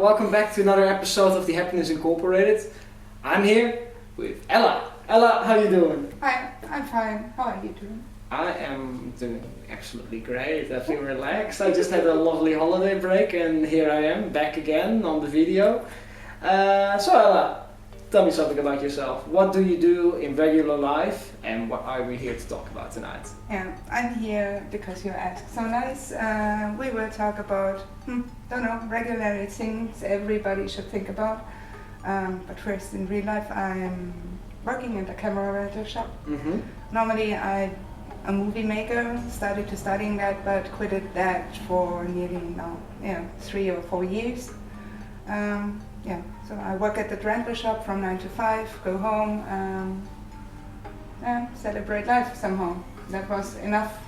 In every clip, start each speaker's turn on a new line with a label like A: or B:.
A: welcome back to another episode of the Happiness Incorporated. I'm here with Ella. Ella, how you doing?
B: Hi, I'm fine. How are you doing?
A: I am doing absolutely great. I feel relaxed. I just had a lovely holiday break and here I am, back again on the video. So Ella, tell me something about yourself. What do you do in regular life and what are we here to talk about tonight?
B: Yeah, I'm here because you asked so nice. We will talk about, regular things everybody should think about. But first, in real life, I'm working in the camera rental shop.
A: Mm-hmm.
B: Normally, I'm a movie maker, started to studying that, but quitted that for nearly now, 3 or 4 years. So I work at the rental shop from 9 to 5, go home, and celebrate life somehow. That was enough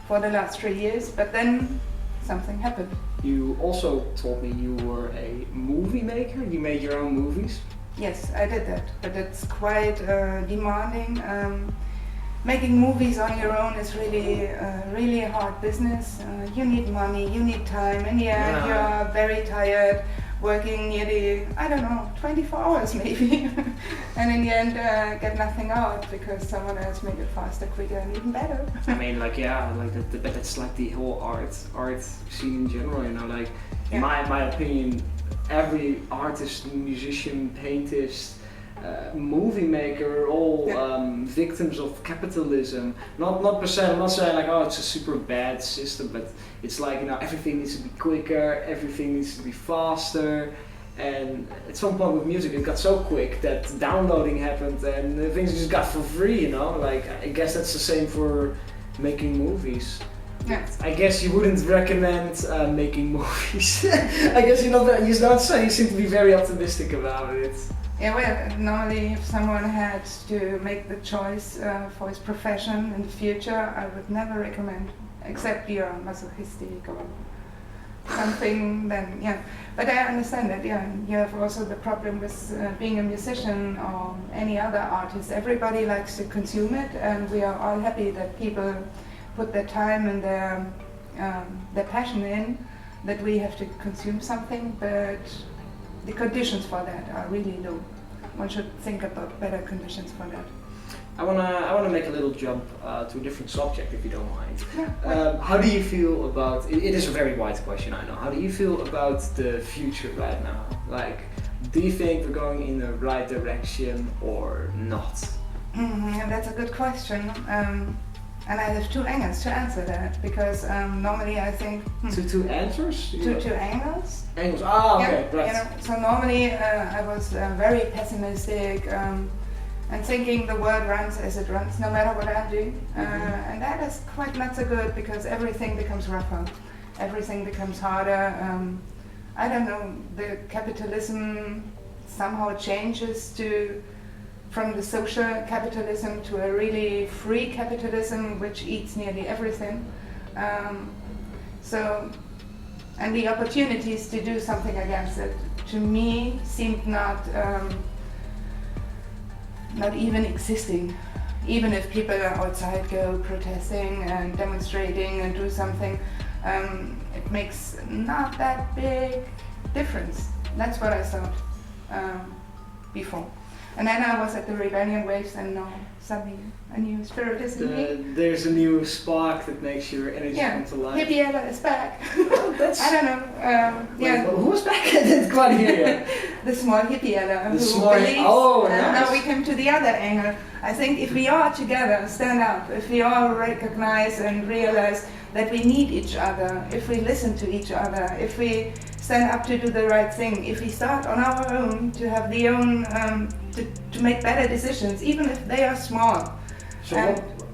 B: for the last 3 years, but then something happened.
A: You also told me you were a movie maker. You made your own movies.
B: Yes, I did that, but it's quite demanding. Making movies on your own is really a hard business. You need money, you need time. In the end, you're very tired, working nearly, 24 hours maybe. And in the end, get nothing out because someone else made it faster, quicker, and even better.
A: I mean, that's like the whole art scene in general, in my opinion, every artist, musician, paintist, movie maker, all victims of capitalism. Not per se, I'm not saying it's a super bad system, but it's everything needs to be quicker, everything needs to be faster. And at some point with music it got so quick that downloading happened and things just got for free, I guess that's the same for making movies.
B: Yeah.
A: I guess you wouldn't recommend making movies. I guess you seem to be very optimistic about it.
B: Yeah, well, normally if someone had to make the choice for his profession in the future, I would never recommend, except you're masochistic or something, then yeah. But I understand that, you have also the problem with being a musician or any other artist. Everybody likes to consume it, and we are all happy that people put their time and their passion in, that we have to consume something, but the conditions for that are really low. One should think about better conditions for that.
A: I wanna make a little jump to a different subject, if you don't mind.
B: Yeah.
A: How do you feel about? It is a very wide question, I know. How do you feel about the future right now? Do you think we're going in the right direction or not?
B: That's a good question. And I have 2 angles to answer that, because normally I think...
A: Two answers?
B: Two angles.
A: Angles, okay,
B: yeah,
A: right.
B: So normally I was very pessimistic and thinking the world runs as it runs, no matter what I do. And that is quite not so good, because everything becomes rougher. Everything becomes harder. The capitalism somehow changes from the social capitalism to a really free capitalism which eats nearly everything. And the opportunities to do something against it, to me, seemed not even existing. Even if people outside go protesting and demonstrating and do something, it makes not that big difference. That's what I thought before. And then I was at the rebellion waves, and now suddenly a new spirit is in me.
A: There's a new spark that makes your energy come to life.
B: Hippie Ella is back. I don't know.
A: Who's back? I didn't quite hear you.
B: The small hippie Ella who believes.
A: Nice.
B: Now we come to the other angle. I think if we all together stand up, if we all recognize and realize that we need each other, if we listen to each other, if we stand up to do the right thing, if we start on our own to have the own, to make better decisions, even if they are small.
A: So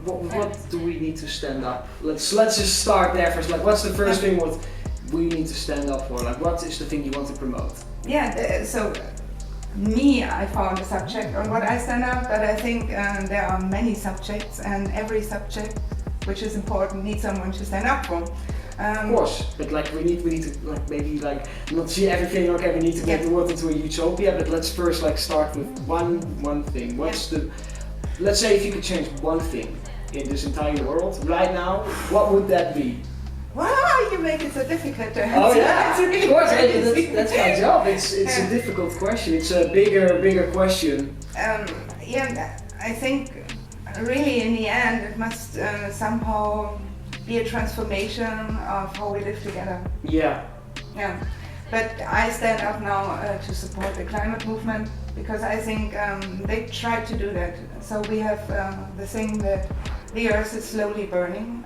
A: what do we need to stand up? Let's just start there first. What's the first thing what we need to stand up for? What is the thing you want to promote?
B: Yeah, I found a subject on what I stand up, but I think there are many subjects, and every subject which is important needs someone to stand up for.
A: Of course, but we need to maybe not see everything. Okay, we need to get the world into a utopia, but let's first start with one thing. Let's say if you could change one thing in this entire world right now, what would that be?
B: Wow, you make it so difficult to answer.
A: Oh yeah,
B: It's really
A: of course.
B: crazy.
A: That's my job. It's a difficult question. It's a bigger question.
B: Yeah, I think really in the end it must somehow be a transformation of how we live together.
A: Yeah.
B: Yeah, but I stand up now to support the climate movement because I think they tried to do that. So we have the thing that the earth is slowly burning.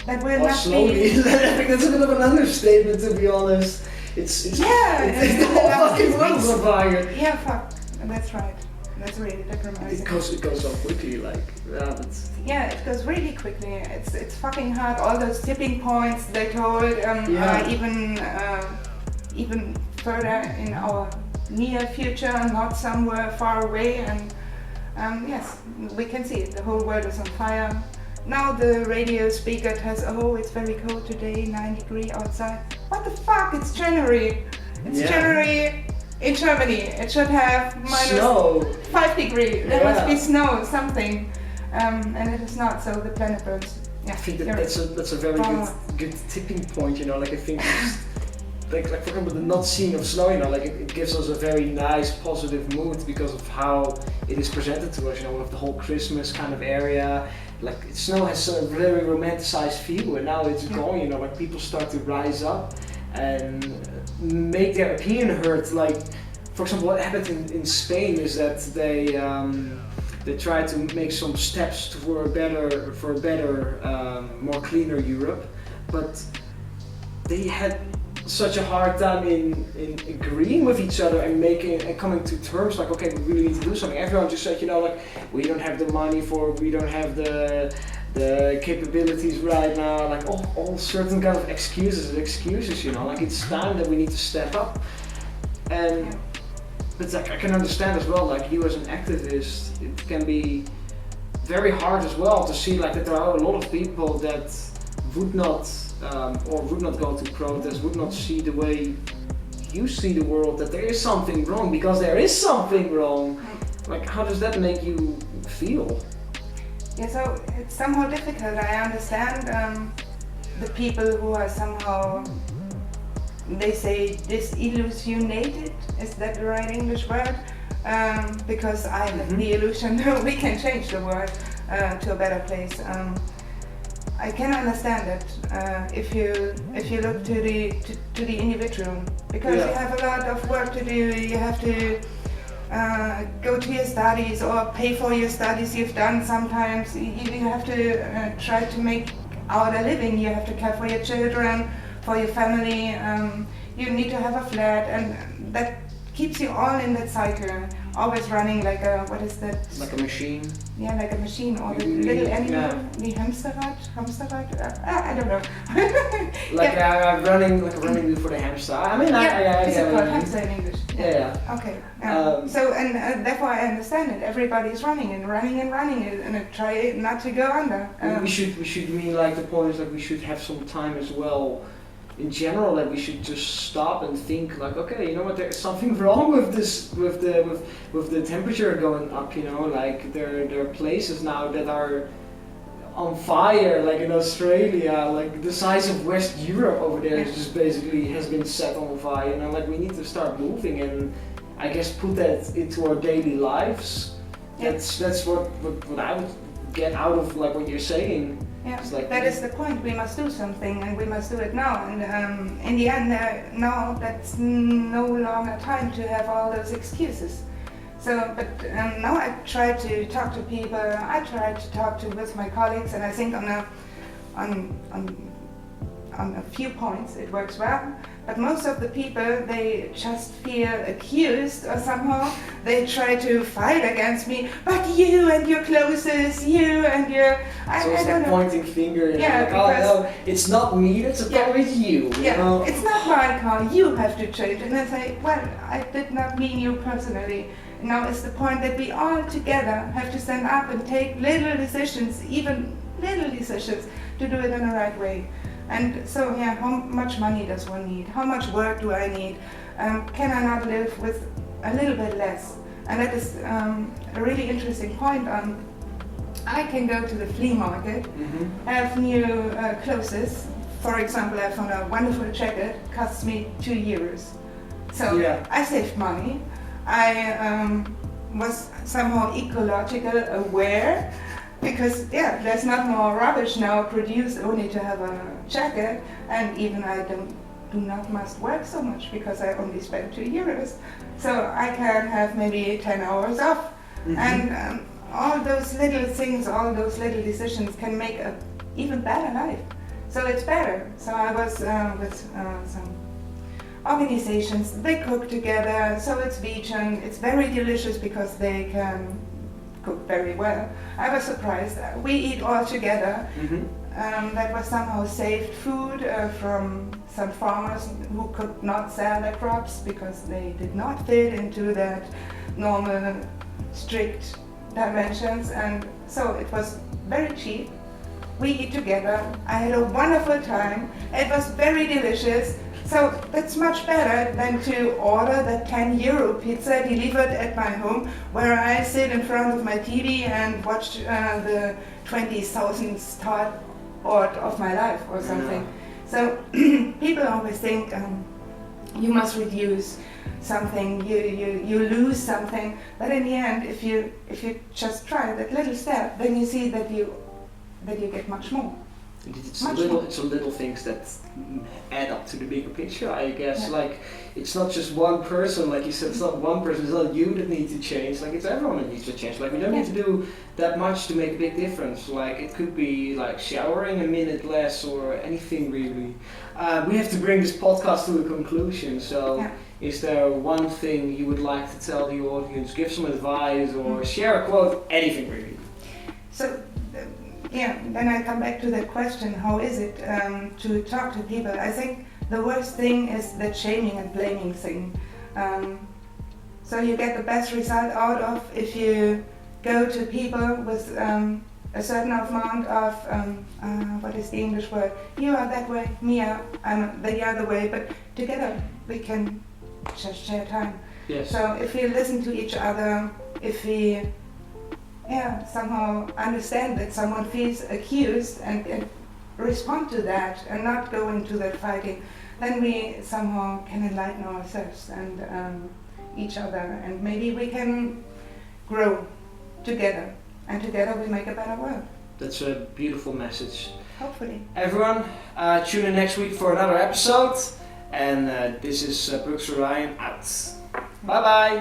B: That will not
A: slowly.
B: be.
A: I think that's a bit of an understatement, to be honest. It's the whole fucking world's on fire.
B: Yeah, fuck. That's right. That's really deprimating.
A: It goes so quickly, like
B: yeah, it goes really quickly. It's fucking hard. All those tipping points they told are even further in our near future, not somewhere far away. And yes, we can see it. The whole world is on fire. Now the radio speaker tells, oh, it's very cold today, 9 degrees outside. What the fuck? It's January. It's January in Germany. It should have minus
A: snow.
B: 5 degrees. There must be snow, something. And it is not, so the planet burns. Yeah,
A: I think that's a very good tipping point, you know, like I think it's, like for example the not seeing of snow, you know, like it gives us a very nice positive mood because of how it is presented to us, you know, with the whole Christmas kind of area. Like snow has a very romanticized feel, and now it's gone, you know, like people start to rise up and make their opinion heard. Like for example what happened in Spain is that they tried to make some steps for a better, more cleaner Europe, but they had such a hard time in agreeing with each other and coming to terms like, okay, we really need to do something. Everyone just said, you know, like we don't have the money we don't have the capabilities right now, like all certain kind of excuses, you know, like it's time that we need to step up. And but like I can understand as well, like you as an activist, it can be very hard as well to see like that there are a lot of people that would not go to protest, would not see the way you see the world, that there is something wrong because there is something wrong. Like how does that make you feel?
B: Yeah, so it's somehow difficult. I understand the people who are somehow, they say disillusionated, is that the right English word? Because I have the illusion that we can change the world to a better place. I can understand it if you look to the individual, because you have a lot of work to do. You have to go to your studies or pay for your studies you've done. Sometimes you have to try to make out a living. You have to care for your children, for your family. You need to have a flat, and that keeps you all in that cycle, always running like a, what is that?
A: Like a machine?
B: Yeah, like a machine, or the little animal, the hamsterrad? I don't know.
A: Like a running wheel for the hamster. I mean,
B: is it called hamster in English?
A: Yeah.
B: Okay. So, and therefore I understand it. Everybody is running and I try not to go under.
A: We should mean like the point is like we should have some time as well. In general, that we should just stop and think like, okay, you know what, there's something wrong with this, with the temperature going up, you know, like there are places now that are on fire, like in Australia, like the size of West Europe over there is just basically has been set on fire, you know, like we need to start moving and I guess put that into our daily lives. That's what I would get out of like what you're saying.
B: Yeah, like, that is the point. We must do something, and we must do it now. And in the end, now that's no longer time to have all those excuses. So, but now I try to talk to people. I try to talk with my colleagues, and I think on a few points it works well. But most of the people, they just feel accused, or somehow they try to fight against me. But you and your clothes, you and your...
A: So it's like pointing finger, and
B: yeah,
A: like, oh no, it's not me, that's a problem with you.
B: Yeah,
A: know?
B: It's not my car, you have to change. And I say, well, I did not mean you personally. Now it's the point that we all together have to stand up and take little decisions, even little decisions, to do it in the right way. And so, yeah, how much money does one need? How much work do I need? Can I not live with a little bit less? And that is a really interesting point on I can go to the flea market, have new clothes. For example, I found a wonderful jacket, costs me €2. So I saved money. I was somehow ecological aware, because there's not more rubbish now produced only to have a jacket, and even I do not must work so much because I only spend €2. So I can have maybe 10 hours off. And all those little things, all those little decisions can make an even better life. So it's better. So I was with some organizations, they cook together, so it's vegan, it's very delicious because they can cook very well. I was surprised. We eat all together. That was somehow saved food from some farmers who could not sell their crops because they did not fit into that normal, strict dimensions, and so it was very cheap. We eat together. I had a wonderful time. It was very delicious. So that's much better than to order the €10 pizza delivered at my home, where I sit in front of my TV and watch the 20,000th start of my life or something. So people always think you must reduce something, you lose something, but in the end, if you just try that little step, then you see that you get much more.
A: It's little things that add up to the bigger picture, I guess. Like, it's not just one person, like you said, it's not one person, it's not you that needs to change, like it's everyone that needs to change. Like, we don't need to do that much to make a big difference. Like, it could be like showering a minute less or anything really. We have to bring this podcast to a conclusion, so is there one thing you would like to tell the audience, give some advice or share a quote, anything really? So, then I come back to that question, how is it to talk to people? I think the worst thing is the shaming and blaming thing. So you get the best result out of if you go to people with a certain amount of, what is the English word? You are that way, me, I'm the other way, but together we can just share time. Yes. So if we listen to each other, if we somehow understand that someone feels accused and respond to that and not go into that fighting, then we somehow can enlighten ourselves and each other, and maybe we can grow together, and together we make a better world. That's a beautiful message. Hopefully. Everyone, tune in next week for another episode, and this is Brooks Orion out. Bye bye!